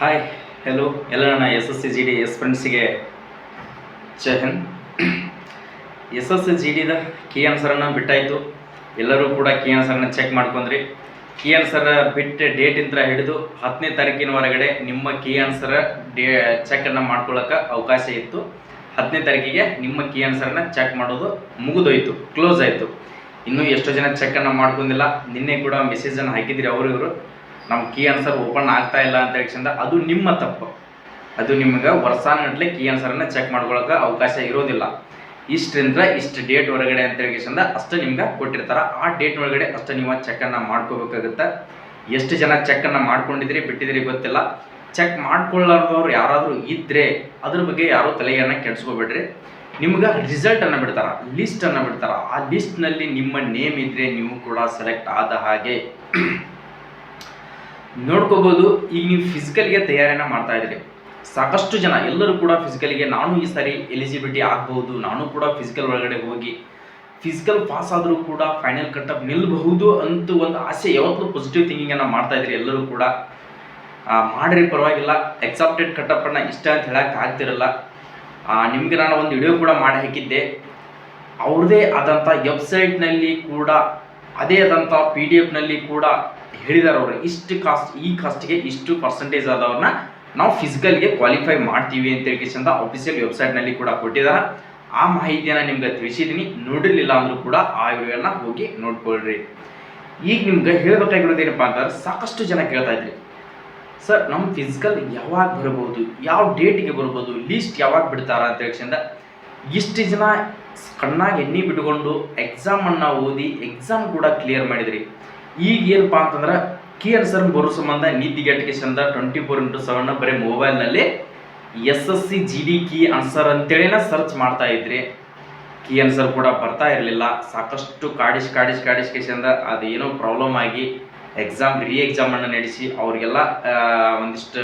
Hi hello ಎಲ್ಲ ನನ್ನ S S C G D S ಫ್ರೆಂಡ್ಸಿಗೆ Jai Hind. S S C G ಡಿದ ಕೀ ಆನ್ಸರನ್ನು ಬಿಟ್ಟಾಯಿತು. ಎಲ್ಲರೂ ಕೂಡ ಕೀ ಆನ್ಸರನ್ನು ಚೆಕ್ ಮಾಡ್ಕೊಂಡ್ರಿ. ಕೀ ಆನ್ಸರ್ ಬಿಟ್ಟು ಡೇಟಿಂದ ಹಿಡಿದು 10ನೇ ತಾರೀಕಿನವರೆಗಡೆ ನಿಮ್ಮ ಕೀ ಆನ್ಸರ್ ಚೆಕನ್ನು ಮಾಡ್ಕೊಳ್ಳೋಕೆ ಅವಕಾಶ ಇತ್ತು. 10ನೇ ತಾರೀಕಿಗೆ ನಿಮ್ಮ ಕೀ ಆನ್ಸರನ್ನು ಚೆಕ್ ಮಾಡೋದು ಮುಗಿದೋಯ್ತು, ಕ್ಲೋಸ್ ಆಯಿತು. ಇನ್ನೂ ಎಷ್ಟೋ ಜನ ಚೆಕನ್ನು ಮಾಡ್ಕೊಂಡಿಲ್ಲ. ನಿನ್ನೆ ಕೂಡ ಮೆಸೇಜನ್ನು ಹಾಕಿದ್ರಿ ಇವರು ನಮ್ಮ ಕೀ ಆನ್ಸರ್ ಓಪನ್ ಆಗ್ತಾ ಇಲ್ಲ ಅಂತ ಹೇಳಿದ. ಅದು ನಿಮ್ಮ ತಪ್ಪು. ಅದು ನಿಮಗೆ ವರ್ಷಾನುಗಟ್ಟಲೆ ಕೀ ಆನ್ಸರನ್ನು ಚೆಕ್ ಮಾಡ್ಕೊಳ್ಳೋಕೆ ಅವಕಾಶ ಇರೋದಿಲ್ಲ. ಇಷ್ಟರಿಂದ ಇಷ್ಟು ಡೇಟ್ ಹೊರಗಡೆ ಅಂತ ಹೇಳಿದ ಅಷ್ಟು ನಿಮ್ಗೆ ಕೊಟ್ಟಿರ್ತಾರೆ. ಆ ಡೇಟ್ ಒಳಗಡೆ ಅಷ್ಟು ನೀವು ಚೆಕನ್ನು ಮಾಡ್ಕೋಬೇಕಾಗುತ್ತೆ. ಎಷ್ಟು ಜನ ಚೆಕನ್ನು ಮಾಡ್ಕೊಂಡಿದ್ರಿ ಬಿಟ್ಟಿದ್ರಿ ಗೊತ್ತಿಲ್ಲ. ಚೆಕ್ ಮಾಡ್ಕೊಳ್ಳೋರು ಯಾರಾದರೂ ಇದ್ದರೆ ಅದ್ರ ಬಗ್ಗೆ ಯಾರೂ ತಲೆಯನ್ನು ಕೆಡಿಸ್ಕೋಬೇಡ್ರಿ. ನಿಮ್ಗೆ ರಿಸಲ್ಟನ್ನು ಬಿಡ್ತಾರೆ, ಲಿಸ್ಟನ್ನು ಬಿಡ್ತಾರೆ. ಆ ಲಿಸ್ಟ್ನಲ್ಲಿ ನಿಮ್ಮ ನೇಮ್ ಇದ್ದರೆ ನೀವು ಕೂಡ ಸೆಲೆಕ್ಟ್ ಆದ ಹಾಗೆ ನೋಡ್ಕೋಬೋದು. ಈಗ ನೀವು ಫಿಸಿಕಲ್ಗೆ ತಯಾರಿಯನ್ನು ಮಾಡ್ತಾ ಇದ್ದೀರಿ. ಸಾಕಷ್ಟು ಜನ ಎಲ್ಲರೂ ಕೂಡ ಫಿಸಿಕಲ್ಗೆ ನಾನು ಈ ಸಾರಿ ಎಲಿಜಿಬಿಲಿಟಿ ಆಗಬಹುದು, ನಾನು ಕೂಡ ಫಿಸಿಕಲ್ ಒಳಗಡೆ ಹೋಗಿ ಫಿಸಿಕಲ್ ಪಾಸ್ ಆದರೂ ಕೂಡ ಫೈನಲ್ ಕಟಪ್ ನಿಲ್ಲಬಹುದು ಅಂತ ಒಂದು ಆಸೆ, ಯಾವತ್ತೂ ಪಾಸಿಟಿವ್ ಥಿಂಕಿಂಗನ್ನು ಮಾಡ್ತಾ ಇದ್ರಿ. ಎಲ್ಲರೂ ಕೂಡ ಮಾಡ್ರಿ, ಪರವಾಗಿಲ್ಲ. ಎಕ್ಸೆಪ್ಟೆಡ್ ಕಟಪ್ಪನ್ನು ಇಷ್ಟ ಅಂತ ಹೇಳಕ್ಕೆ ಆಗ್ತಿರಲ್ಲ. ನಿಮಗೆ ನಾನು ಒಂದು ವಿಡಿಯೋ ಕೂಡ ಮಾಡಿ ಹಾಕಿದ್ದೆ. ಅವ್ರದ್ದೇ ಆದಂಥ ವೆಬ್ಸೈಟ್ನಲ್ಲಿ ಕೂಡ ಅದೇ ಆದಂಥ PDF ಕೂಡ ಹೇಳಿದಾರೆ ಅವರು, ಇಷ್ಟು ಕಾಸ್ಟ್, ಈ ಕಾಸ್ಟ್ಗೆ ಇಷ್ಟು ಪರ್ಸೆಂಟೇಜ್ ಆದವ್ರನ್ನ ನಾವು ಫಿಸಿಕಲ್ಗೆ ಕ್ವಾಲಿಫೈ ಮಾಡ್ತೀವಿ ಅಂತ ಹೇಳಿಕೆಂದ ಅಫಿಷಿಯಲ್ ವೆಬ್ಸೈಟ್ನಲ್ಲಿ ಕೂಡ ಕೊಟ್ಟಿದ್ದಾರೆ. ಆ ಮಾಹಿತಿಯನ್ನು ನಿಮ್ಗೆ ತಿಳಿಸಿದ್ದೀನಿ. ನೋಡಿರಲಿಲ್ಲ ಅಂದರೂ ಕೂಡ ಆ ವಿಡಿಯೋನ ಹೋಗಿ ನೋಡ್ಕೊಳ್ರಿ. ಈಗ ನಿಮ್ಗೆ ಹೇಳಬೇಕಾಗಿರೋದೇನಪ್ಪ ಅಂತಂದ್ರೆ, ಸಾಕಷ್ಟು ಜನ ಕೇಳ್ತಾ ಇದ್ರಿ, ಸರ್ ನಮ್ಮ ಫಿಸಿಕಲ್ ಯಾವಾಗ ಬರ್ಬೋದು, ಯಾವ ಡೇಟಿಗೆ ಬರ್ಬೋದು, ಲೀಸ್ಟ್ ಯಾವಾಗ ಬಿಡ್ತಾರ ಅಂತ ಹೇಳಿಕೆಂದ ಇಷ್ಟು ಜನ ಕಣ್ಣಾಗಿ ಎಣ್ಣೆ ಬಿಟ್ಕೊಂಡು ಎಕ್ಸಾಮನ್ನು ಓದಿ ಎಕ್ಸಾಮ್ ಕೂಡ ಕ್ಲಿಯರ್ ಮಾಡಿದ್ರಿ. ಈಗ ಏನಪ್ಪ ಅಂತಂದ್ರೆ ಕೀ ಆನ್ಸರ್ ಬರೋ ಸಂಬಂಧ ನಿದ್ದಿಗೆಟ್ಟಿಗೆ 24x7 ಬರೀ ಮೊಬೈಲ್ನಲ್ಲಿ SSC GD ಕೀ ಆನ್ಸರ್ ಅಂತೇಳಿನ ಸರ್ಚ್ ಮಾಡ್ತಾ ಇದ್ರಿ. ಕೀ ಆನ್ಸರ್ ಕೂಡ ಬರ್ತಾ ಇರಲಿಲ್ಲ. ಸಾಕಷ್ಟು ಕಾಡಿಸ್ಕೇಶಂದ ಅದು ಏನೋ ಪ್ರಾಬ್ಲಮ್ ಆಗಿ ರೀ ಎಕ್ಸಾಮನ್ನು ನಡೆಸಿ ಅವ್ರಿಗೆಲ್ಲ ಒಂದಿಷ್ಟು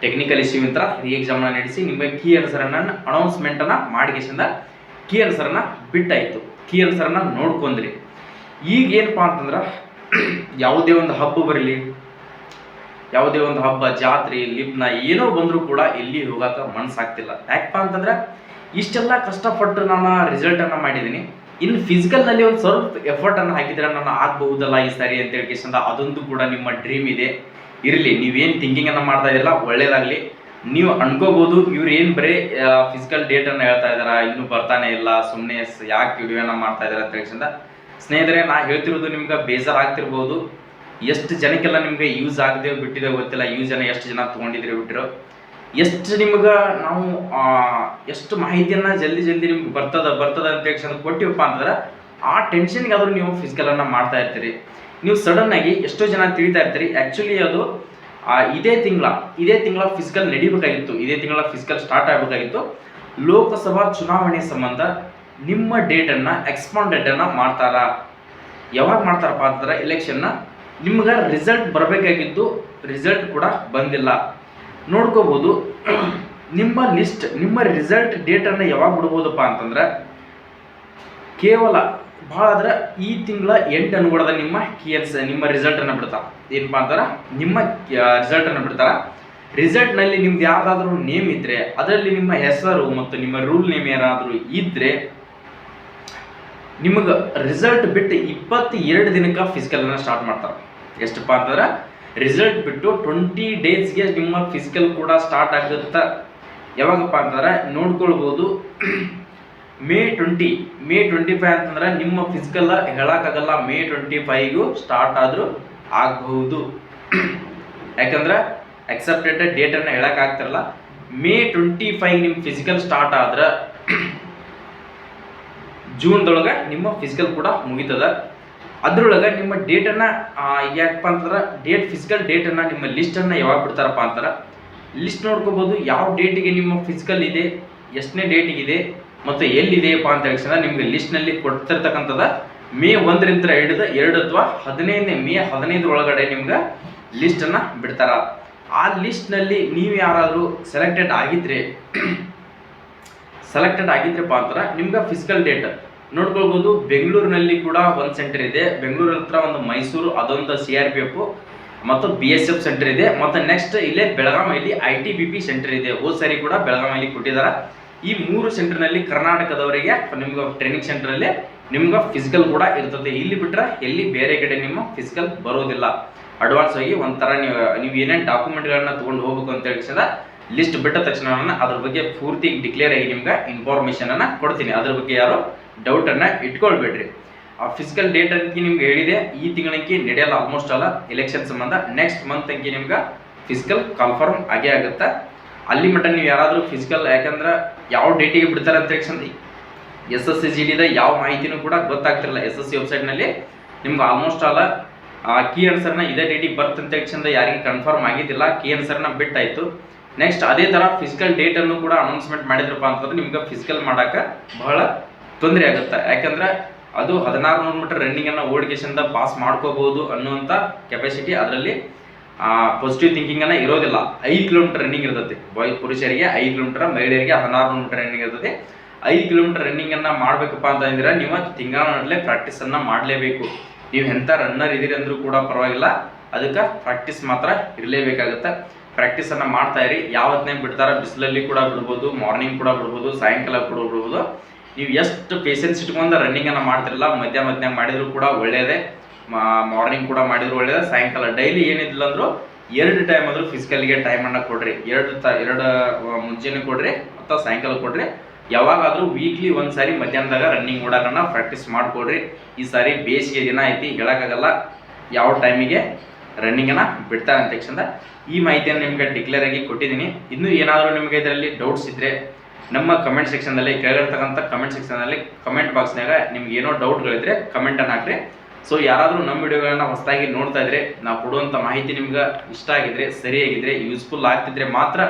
ಟೆಕ್ನಿಕಲ್ ಇಶ್ಯೂ ಇಂತ ರೀ ಎಕ್ಸಾಮನ್ನು ನಡೆಸಿ ನಿಮಗೆ ಕೀ ಆನ್ಸರನ್ನು ಅನೌನ್ಸ್ಮೆಂಟನ್ನು ಮಾಡಿಕೆಸಿಂದ ಕೀ ಆನ್ಸರನ್ನು ಬಿಟ್ಟಾಯಿತು. ಕೀ ಆನ್ಸರನ್ನು ನೋಡ್ಕೊಂಡ್ರಿ. ಈಗ ಏನಪ್ಪ ಅಂತಂದ್ರೆ, ಯಾವುದೇ ಒಂದು ಹಬ್ಬ ಬರಲಿ, ಯಾವುದೇ ಒಂದು ಹಬ್ಬ, ಜಾತ್ರೆ, ಲಿಪ್ನ ಏನೋ ಬಂದರೂ ಕೂಡ ಎಲ್ಲಿ ಹೋಗೋಕೆ ಮನಸ್ಸಾಗ್ತಿಲ್ಲ. ಯಾಕಪ್ಪ ಅಂತಂದ್ರೆ ಇಷ್ಟೆಲ್ಲ ಕಷ್ಟಪಟ್ಟು ನಾನು ರಿಸಲ್ಟನ್ನು ಮಾಡಿದ್ದೀನಿ. ಇನ್ನು ಫಿಸಿಕಲ್ನಲ್ಲಿ ಒಂದು ಸ್ವಲ್ಪ ಎಫರ್ಟನ್ನು ಹಾಕಿದರೆ ನಾನು ಆಗಬಹುದಲ್ಲ ಈ ಸಾರಿ ಅಂತ ಹೇಳಿಕೆಸಿಂದ ಅದೊಂದು ಕೂಡ ನಿಮ್ಮ ಡ್ರೀಮ್ ಇದೆ. ಇರಲಿ, ನೀವೇನು ಥಿಂಕಿಂಗನ್ನು ಮಾಡ್ತಾ ಇದ್ದಿಲ್ಲ, ಒಳ್ಳೇದಾಗಲಿ. ನೀವು ಅನ್ಕೋಬೋದು ಇವ್ರು ಏನು ಬರೀ ಫಿಸಿಕಲ್ ಡೇಟನ್ನು ಹೇಳ್ತಾ ಇದ್ದಾರಾ, ಇನ್ನೂ ಬರ್ತಾನೆ ಇಲ್ಲ, ಸುಮ್ಮನೆ ಯಾಕೆ ವಿಡಿಯೋನ ಮಾಡ್ತಾ ಇದ್ದಾರೆ ಅಂತ ಹೇಳಿಸಿಂದ. ಸ್ನೇಹಿತರೆ, ನಾ ಹೇಳ್ತಿರೋದು ನಿಮ್ಗೆ ಬೇಜಾರಾಗ್ತಿರ್ಬೋದು. ಎಷ್ಟು ಜನಕ್ಕೆಲ್ಲ ನಿಮ್ಗೆ ಯೂಸ್ ಆಗದೆ ಬಿಟ್ಟಿದೆ ಗೊತ್ತಿಲ್ಲ. ಎಷ್ಟು ಜನ ತೊಗೊಂಡಿದ್ರೆ ಬಿಟ್ಟಿರೋ, ಎಷ್ಟು ನಿಮ್ಗೆ ನಾವು ಎಷ್ಟು ಮಾಹಿತಿಯನ್ನು ಜಲ್ದಿ ನಿಮ್ಗೆ ಬರ್ತದ ಅಂತ ಹೇಳಿ ಕೊಟ್ಟಿವಪ್ಪ ಅಂತಂದ್ರೆ ಆ ಟೆನ್ಷನ್ಗೆ ಆದರೂ ನೀವು ಫಿಸಿಕಲನ್ನು ಮಾಡ್ತಾ ಇರ್ತೀರಿ. ನೀವು ಸಡನ್ನಾಗಿ ಎಷ್ಟೋ ಜನ ತಿಳಿತಾ ಇರ್ತೀರಿ. ಆ್ಯಕ್ಚುಲಿ ಅದು ಇದೇ ತಿಂಗಳ ಫಿಸಿಕಲ್ ನಡಿಬೇಕಾಗಿತ್ತು, ಇದೇ ತಿಂಗಳ ಫಿಸಿಕಲ್ ಸ್ಟಾರ್ಟ್ ಆಗಬೇಕಾಗಿತ್ತು. ಲೋಕಸಭಾ ಚುನಾವಣೆ ಸಂಬಂಧ ನಿಮ್ಮ ಡೇಟನ್ನು ಎಕ್ಸ್ಪಾಂಡೆಡನ್ನು ಮಾಡ್ತಾರಾ? ಯಾವಾಗ ಮಾಡ್ತಾರಪ್ಪ ಅಂತಂದ್ರೆ ಎಲೆಕ್ಷನ್ನ ನಿಮ್ಗೆ ರಿಸಲ್ಟ್ ಬರಬೇಕಾಗಿದ್ದು, ರಿಸಲ್ಟ್ ಕೂಡ ಬಂದಿಲ್ಲ. ನೋಡ್ಕೋಬೋದು ನಿಮ್ಮ ಲಿಸ್ಟ್, ನಿಮ್ಮ ರಿಸಲ್ಟ್ ಡೇಟನ್ನು ಯಾವಾಗ ಬಿಡ್ಬೋದಪ್ಪ ಅಂತಂದ್ರೆ ಕೇವಲ ಭಾಳ ಆದ್ರೆ ಈ ತಿಂಗಳ 8 ಅನುಗುಣದ ನಿಮ್ಮ ರಿಸಲ್ಟನ್ನು ಬಿಡ್ತಾರೆ. ಏನಪ್ಪ ಅಂತಂದ್ರೆ ನಿಮ್ಮ ರಿಸಲ್ಟನ್ನು ಬಿಡ್ತಾರೆ. ರಿಸಲ್ಟ್ನಲ್ಲಿ ನಿಮ್ದು ಯಾವ್ದಾದ್ರೂ ನೇಮ್ ಇದ್ದರೆ, ಅದರಲ್ಲಿ ನಿಮ್ಮ ಹೆಸರು ಮತ್ತು ನಿಮ್ಮ ರೂಲ್ ನೇಮ್ ಏನಾದರೂ ಇದ್ದರೆ ನಿಮಗೆ ರಿಸಲ್ಟ್ ಬಿಟ್ಟು 22 ದಿನಕ್ಕೆ ಫಿಸಿಕಲನ್ನು ಸ್ಟಾರ್ಟ್ ಮಾಡ್ತಾರೆ. ಎಷ್ಟಪ್ಪ ಅಂತಂದ್ರೆ ರಿಸಲ್ಟ್ ಬಿಟ್ಟು 20 ಡೇಸ್ಗೆ ನಿಮ್ಮ ಫಿಸಿಕಲ್ ಕೂಡ ಸ್ಟಾರ್ಟ್ ಆಗುತ್ತೆ. ಯಾವಾಗಪ್ಪ ಅಂತಂದ್ರೆ ನೋಡ್ಕೊಳ್ಬೋದು, ಮೇ 25 ಅಂತಂದ್ರೆ ನಿಮ್ಮ ಫಿಸಿಕಲ್ ಹೇಳೋಕ್ಕಾಗಲ್ಲ. ಮೇ 25ಗೂ ಸ್ಟಾರ್ಟ್ ಆದರೂ ಆಗಬಹುದು. ಯಾಕಂದ್ರೆ ಎಕ್ಸೆಪ್ಟೆಡ್ ಡೇಟನ್ನು ಹೇಳೋಕ್ಕಾಗ್ತಿರಲ್ಲ. ಮೇ 25 ನಿಮ್ಮ ಫಿಸಿಕಲ್ ಸ್ಟಾರ್ಟ್ ಆದ್ರೆ ಜೂನ್ದೊಳಗೆ ನಿಮ್ಮ ಫಿಸಿಕಲ್ ಕೂಡ ಮುಗಿತದ. ಅದರೊಳಗೆ ನಿಮ್ಮ ಡೇಟನ್ನು ಯಾಕಪ್ಪ ಅಂತಂದ್ರೆ ಫಿಸಿಕಲ್ ಡೇಟನ್ನು ನಿಮ್ಮ ಲಿಸ್ಟನ್ನು ಯಾವಾಗ ಬಿಡ್ತಾರಪ್ಪ ಅಂತಾರೆ ಲಿಸ್ಟ್ ನೋಡ್ಕೋಬೋದು. ಯಾವ ಡೇಟಿಗೆ ನಿಮ್ಮ ಫಿಸಿಕಲ್ ಇದೆ, ಎಷ್ಟನೇ ಡೇಟಿಗಿದೆ ಮತ್ತು ಎಲ್ಲಿದೆಯಪ್ಪ ಅಂತ ಹೇಳಿದ್ರೆ ನಿಮಗೆ ಲಿಸ್ಟ್ನಲ್ಲಿ ಕೊಡ್ತಿರ್ತಕ್ಕಂಥದ್ದು ಮೇ 1ರಿಂದ ಹಿಡಿದು 2 ಅಥವಾ 15 ಮೇ 15 ಒಳಗಡೆ ನಿಮ್ಗೆ ಲಿಸ್ಟನ್ನು ಬಿಡ್ತಾರೆ. ಆ ಲಿಸ್ಟ್ನಲ್ಲಿ ನೀವು ಯಾರಾದರೂ ಸೆಲೆಕ್ಟೆಡ್ ಆಗಿದ್ರಪ್ಪ ಅಂತಾರೆ ನಿಮ್ಗೆ ಫಿಸಿಕಲ್ ಡೇಟ್ ನೋಡ್ಕೊಳ್ಬೋದು. ಬೆಂಗಳೂರಿನಲ್ಲಿ ಕೂಡ ಒಂದು ಸೆಂಟರ್ ಇದೆ, ಬೆಂಗಳೂರು ಹತ್ರ ಒಂದು ಮೈಸೂರು, ಅದೊಂದು CRPF, ಮತ್ತು BSF ಸೆಂಟರ್ ಇದೆ. ಮತ್ತು ನೆಕ್ಸ್ಟ್ ಇಲ್ಲೇ ಬೆಳಗಾವಿಯಲ್ಲಿ ITBP ಸೆಂಟರ್ ಇದೆ. ಹೋದ ಸಾರಿ ಕೂಡ ಬೆಳಗಾವಿಯಲ್ಲಿ ಕೊಟ್ಟಿದ್ದಾರೆ. ಈ 3 ಸೆಂಟರ್ನಲ್ಲಿ ಕರ್ನಾಟಕದವರಿಗೆ ನಿಮ್ಗೆ ಟ್ರೈನಿಂಗ್ ಸೆಂಟರಲ್ಲಿ ನಿಮ್ಗೆ ಫಿಸಿಕಲ್ ಕೂಡ ಇರ್ತದೆ. ಇಲ್ಲಿ ಬಿಟ್ಟರೆ ಎಲ್ಲಿ ಬೇರೆ ಕಡೆ ನಿಮ್ಮ ಫಿಸಿಕಲ್ ಬರೋದಿಲ್ಲ. ಅಡ್ವಾನ್ಸ್ ಆಗಿ ಒಂಥರ ನೀವು ಏನೇನು ಡಾಕ್ಯುಮೆಂಟ್ಗಳನ್ನ ತೊಗೊಂಡು ಹೋಗ್ಬೇಕು ಅಂತ ಹೇಳಿದ ಲಿಸ್ಟ್ ಬಿಟ್ಟ ತಕ್ಷಣ ಅದ್ರ ಬಗ್ಗೆ ಪೂರ್ತಿ ಡಿಕ್ಲೇರ್ ಆಗಿ ನಿಮ್ಗೆ ಇನ್ಫಾರ್ಮೇಷನನ್ನು ಕೊಡ್ತೀನಿ. ಅದ್ರ ಬಗ್ಗೆ ಯಾರು ಡೌಟನ್ನು ಇಟ್ಕೊಳ್ಬೇಡ್ರಿ. ಆ ಫಿಸಿಕಲ್ ಡೇಟ್ ಅಂತ ನಿಮ್ಗೆ ಹೇಳಿದೆ, ಈ ತಿಂಗಳಿಗೆ ನಡೆಯಲ್ಲ ಆಲ್ಮೋಸ್ಟ್ ಅಲ್ಲ ಎಲೆಕ್ಷನ್ ಸಂಬಂಧ. ನೆಕ್ಸ್ಟ್ ಮಂತ್ ಅಂಕಿ ನಿಮ್ಗೆ ಫಿಸಿಕಲ್ ಕನ್ಫರ್ಮ್ ಆಗೇ ಆಗುತ್ತೆ. ಅಲ್ಲಿ ಮಟ್ಟ ನೀವು ಯಾರಾದರೂ ಫಿಸಿಕಲ್, ಯಾಕಂದ್ರೆ ಯಾವ ಡೇಟಿಗೆ ಬಿಡ್ತಾರೆ ಅಂತ ಹೇಳಿ SSC GDದ ಯಾವ ಮಾಹಿತಿನೂ ಕೂಡ ಗೊತ್ತಾಗ್ತಿರಲ್ಲ. SSC ವೆಬ್ಸೈಟ್ನಲ್ಲಿ ನಿಮ್ಗೆ ಆಲ್ಮೋಸ್ಟ್ ಅಲ್ಲ ಕೀ ಆನ್ಸರ್ನ ಇದೇ ಡೇಟಿಗೆ ಬರುತ್ತೆ ಅಂತ ಹೇಳಿ ಯಾರಿಗೆ ಕನ್ಫರ್ಮ್ ಆಗಿದ್ದಿಲ್ಲ, ಕೀ ಆನ್ಸರ್ನ ಬಿಟ್ಟಾಯಿತು. ನೆಕ್ಸ್ಟ್ ಅದೇ ಥರ ಫಿಸಿಕಲ್ ಡೇಟನ್ನು ಕೂಡ ಅನೌನ್ಸ್ಮೆಂಟ್ ಮಾಡಿದ್ರಪ್ಪ ಅಂತಂದ್ರೆ ನಿಮ್ಗೆ ಫಿಸಿಕಲ್ ಮಾಡೋಕೆ ಬಹಳ ತೊಂದರೆ ಆಗುತ್ತೆ. ಯಾಕಂದ್ರೆ ಅದು 1600 ಮೀಟರ್ ರನ್ನಿಂಗನ್ನು ಓಡಿಗೆಸಿಂದ ಪಾಸ್ ಮಾಡ್ಕೋಬಹುದು ಅನ್ನುವಂಥ ಕೆಪಾಸಿಟಿ ಅದರಲ್ಲಿ ಪಾಸಿಟಿವ್ ಥಿಂಕಿಂಗನ್ನು ಇರೋದಿಲ್ಲ. 5 ಕಿಲೋಮೀಟರ್ ರನ್ನಿಂಗ್ ಇರ್ತದೆ ಪುರುಷರಿಗೆ, 5 ಕಿಲೋಮೀಟರ್, ಮಹಿಳೆಯರಿಗೆ 1600 ಮೀಟರ್ ರನ್ನಿಂಗ್ ಇರ್ತದೆ. 5 ಕಿಲೋಮೀಟರ್ ರನ್ನಿಂಗನ್ನು ಮಾಡಬೇಕಪ್ಪ ಅಂತಂದ್ರೆ ನೀವು ತಿಂಗಳಗಟ್ಟಲೆ ಪ್ರಾಕ್ಟೀಸನ್ನು ಮಾಡಲೇಬೇಕು. ನೀವು ಎಂಥ ರನ್ನರ್ ಇದ್ದೀರಿ ಅಂದರೂ ಕೂಡ ಪರವಾಗಿಲ್ಲ, ಅದಕ್ಕೆ ಪ್ರಾಕ್ಟೀಸ್ ಮಾತ್ರ ಇರಲೇಬೇಕಾಗುತ್ತೆ. ಪ್ರಾಕ್ಟೀಸನ್ನು ಮಾಡ್ತಾ ಇರಿ. ಯಾವತ್ತನೇ ಬಿಡ್ತಾರೆ, ಬಿಸಿಲಲ್ಲಿ ಕೂಡ ಬಿಡ್ಬೋದು, ಮಾರ್ನಿಂಗ್ ಕೂಡ ಬಿಡ್ಬೋದು, ಸಾಯಂಕಾಲ ಕೂಡ ಬಿಡ್ಬೋದು. ನೀವು ಎಷ್ಟು ಪೇಷನ್ಸ್ ಇಟ್ಕೊಂಡು ರನ್ನಿಂಗನ್ನು ಮಾಡ್ತಿರಲ್ಲ, ಮಧ್ಯ ಮಾಡಿದರೂ ಕೂಡ ಒಳ್ಳೆಯದೇ, ಮಾರ್ನಿಂಗ್ ಕೂಡ ಮಾಡಿದ್ರು ಒಳ್ಳೆಯದೇ, ಸಾಯಂಕಾಲ ಡೈಲಿ ಏನಿಲ್ಲ ಅಂದರೂ 2 ಟೈಮ್ ಆದರೂ ಫಿಸಿಕಲ್ಗೆ ಟೈಮನ್ನು ಕೊಡ್ರಿ. 2 ಮುಂಚೆನೇ ಕೊಡ್ರಿ ಅಥವಾ ಸಾಯಂಕಾಲ ಕೊಡ್ರಿ. ಯಾವಾಗಾದರೂ ವೀಕ್ಲಿ ಒಂದು ಸಾರಿ ಮಧ್ಯಾಹ್ನದಾಗ ರನ್ನಿಂಗ್ ಓಡಾಕನ್ನ ಪ್ರಾಕ್ಟೀಸ್ ಮಾಡಿಕೊಡ್ರಿ. ಈ ಸಾರಿ ಬೇಸಿಗೆ ದಿನ ಐತಿ, ಹೇಳೋಕ್ಕಾಗಲ್ಲ ಯಾವ ಟೈಮಿಗೆ ರನ್ನಿಂಗನ್ನು ಬಿಡ್ತಾರೆ ಅಂತ ತಕ್ಷಣ ಈ ಮಾಹಿತಿಯನ್ನು ನಿಮಗೆ ಡಿಕ್ಲೇರ್ ಆಗಿ ಕೊಟ್ಟಿದ್ದೀನಿ. ಇನ್ನೂ ಏನಾದರೂ ನಿಮಗೆ ಇದರಲ್ಲಿ ಡೌಟ್ಸ್ ಇದ್ದರೆ ನಮ್ಮ ಕಮೆಂಟ್ ಸೆಕ್ಷನ್ನಲ್ಲಿ, ಕೆಳಗಿರ್ತಕ್ಕಂಥ ಕಮೆಂಟ್ ಸೆಕ್ಷನ್ನಲ್ಲಿ ಕಮೆಂಟ್ ಬಾಕ್ಸ್ನಾಗ ನಿಮ್ಗೆ ಏನೋ ಡೌಟ್ಗಳಿದ್ರೆ ಕಮೆಂಟನ್ನು ಹಾಕ್ರಿ. ಸೊ ಯಾರಾದರೂ ನಮ್ಮ ವಿಡಿಯೋಗಳನ್ನ ಹೊಸದಾಗಿ ನೋಡ್ತಾ ಇದ್ರೆ, ನಾವು ಕೊಡುವಂಥ ಮಾಹಿತಿ ನಿಮ್ಗೆ ಇಷ್ಟ ಆಗಿದ್ರೆ, ಸರಿಯಾಗಿದ್ದರೆ, ಯೂಸ್ಫುಲ್ ಆಗ್ತಿದ್ರೆ ಮಾತ್ರ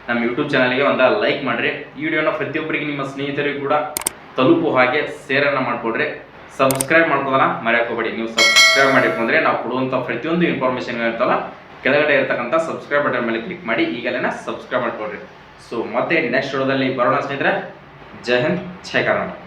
ನಮ್ಮ ಯೂಟ್ಯೂಬ್ ಚಾನಲ್ಗೆ ಒಂದು ಲೈಕ್ ಮಾಡಿರಿ. ಈ ವಿಡಿಯೋನ ಪ್ರತಿಯೊಬ್ಬರಿಗೆ ನಿಮ್ಮ ಸ್ನೇಹಿತರಿಗೂ ಕೂಡ ತಲುಪುವ ಹಾಗೆ ಶೇರನ್ನು ಮಾಡಿಕೊಡ್ರಿ. ಸಬ್ಸ್ಕ್ರೈಬ್ ಮಾಡ್ಕೋದನ್ನ ಮರೆಯೋಕೋಬೇಡಿ. ನೀವು ಸಬ್ಸ್ಕ್ರೈಬ್ ಮಾಡಿಕೊಂಡ್ರೆ ನಾವು ಕೊಡುವಂಥ ಪ್ರತಿಯೊಂದು ಇನ್ಫಾರ್ಮೇಷನ್ ಇರ್ತಲ್ಲ, ಕೆಳಗಡೆ ಇರ್ತಕ್ಕಂಥ ಸಬ್ಸ್ಕ್ರೈಬ್ ಬಟನ್ ಮೇಲೆ ಕ್ಲಿಕ್ ಮಾಡಿ ಈಗಲೇ ಸಬ್ಸ್ಕ್ರೈಬ್ ಮಾಡ್ಕೊಡ್ರಿ. ಸೊ ಮತ್ತೆ ನೆಕ್ಸ್ಟ್ ವಿಡಿಯೋದಲ್ಲಿ ಬರೋಣ ಸ್ನೇಹಿತರೆ. ಜೈ ಹಿಂದ್, ಜೈ ಕರ್ನಾಟಕ.